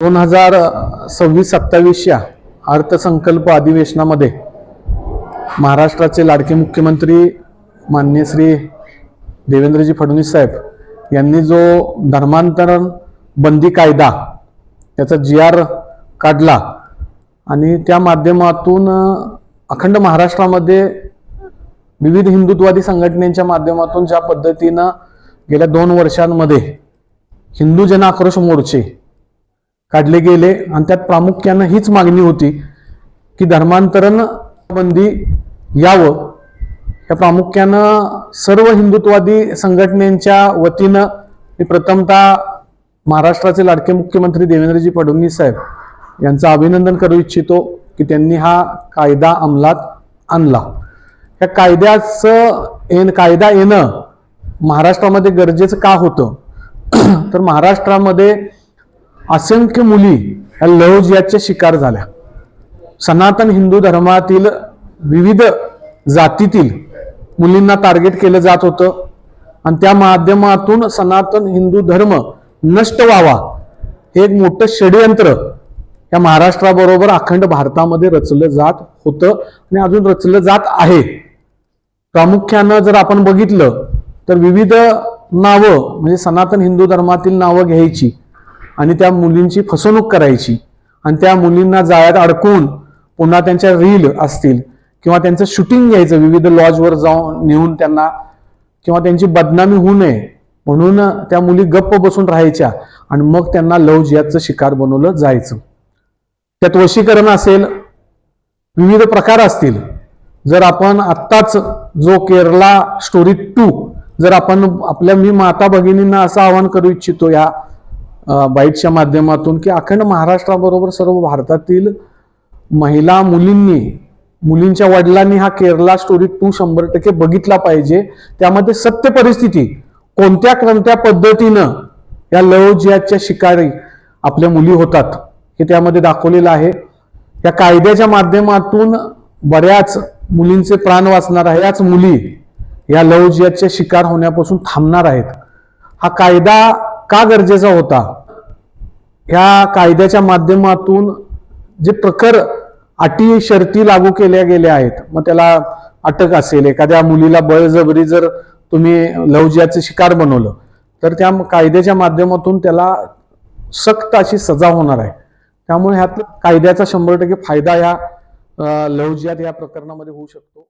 2026-27 अर्थसंकल्प अधिवेशनामध्ये महाराष्ट्राचे लाडके मुख्यमंत्री माननीय श्री देवेंद्रजी फडणवीस साहेब यांनी जो धर्मांतरण बंदी कायदा त्याचा GR काढला आणि त्या माध्यमातून अखंड महाराष्ट्रामध्ये विविध हिंदुत्ववादी संघटनेच्या माध्यमातून ज्या पद्धतीनं गेल्या 2 वर्षांमध्ये हिंदू जन आक्रोश मोर्चे काढले गेले आणि त्यात प्रामुख्याने हीच मागणी होती की धर्मांतरण बंदी यावं। या प्रामुख्यानं सर्व हिंदुत्ववादी संघटनेच्या वतीनं मी प्रथमतः महाराष्ट्राचे लाडके मुख्यमंत्री देवेंद्रजी फडणवीस साहेब यांचं अभिनंदन करू इच्छितो की त्यांनी हा कायदा अंमलात आणला। या कायदा येणं महाराष्ट्रामध्ये गरजेचं का होतं तर महाराष्ट्रामध्ये असंख्य मुली या लव्ह जिहादच्या शिकार झाल्या। सनातन हिंदू धर्मातील विविध जातीतील मुलींना टार्गेट केलं जात होतं आणि त्या माध्यमातून सनातन हिंदू धर्म नष्ट व्हावा हे एक मोठं षडयंत्र या महाराष्ट्राबरोबर अखंड भारतामध्ये रचलं जात होतं आणि अजून रचलं जात आहे। प्रामुख्यानं जर आपण बघितलं तर विविध नावं म्हणजे सनातन हिंदू धर्मातील नावं घ्यायची आणि त्या मुलींची फसवणूक करायची आणि त्या मुलींना जाळ्यात अडकून पुन्हा त्यांच्या रील असतील किंवा त्यांचं शूटिंग घ्यायचं विविध लॉजवर जाऊन नेऊन त्यांना किंवा त्यांची बदनामी होऊ नये म्हणून त्या मुली गप्प बसून राहायच्या आणि मग त्यांना लव्ह जिहादचं शिकार बनवलं जायचं। त्यात वशीकरण असेल, विविध प्रकार असतील। जर आपण आत्ताच जो केरला स्टोरी 2 जर आपण आपल्या मी माता भगिनींना असं आवाहन करू इच्छितो या बाईटच्या माध्यमातून की अखंड महाराष्ट्राबरोबर सर्व भारतातील महिला मुलींच्या वडिलांनी हा केरला स्टोरी 2 100% बघितला पाहिजे। त्यामध्ये सत्य परिस्थिती कोणत्या पद्धतीनं या लव्ह जिहादच्या शिकारी आपल्या मुली होतात हे त्यामध्ये दाखवलेलं आहे। या कायद्याच्या माध्यमातून बऱ्याच मुलींचे प्राण वाचणार आहे, याच मुली या लव्ह जिहादच्या शिकार होण्यापासून थांबणार आहेत। हा कायदा का गरजेचा होता? या कायद्याच्या माध्यमातून जे प्रखर अटी शर्ती लागू केल्या गेल्या आहेत, मग त्याला अटक असेल, एखाद्या मुलीला बळजबरी जर तुम्ही लव्ह जिहादचे शिकार बनवलं तर त्या कायद्याच्या माध्यमातून त्याला सक्त अशी सजा होणार आहे। त्यामुळे ह्यात कायद्याचा 100% फायदा या लव्ह जिहाद या प्रकरणामध्ये होऊ शकतो।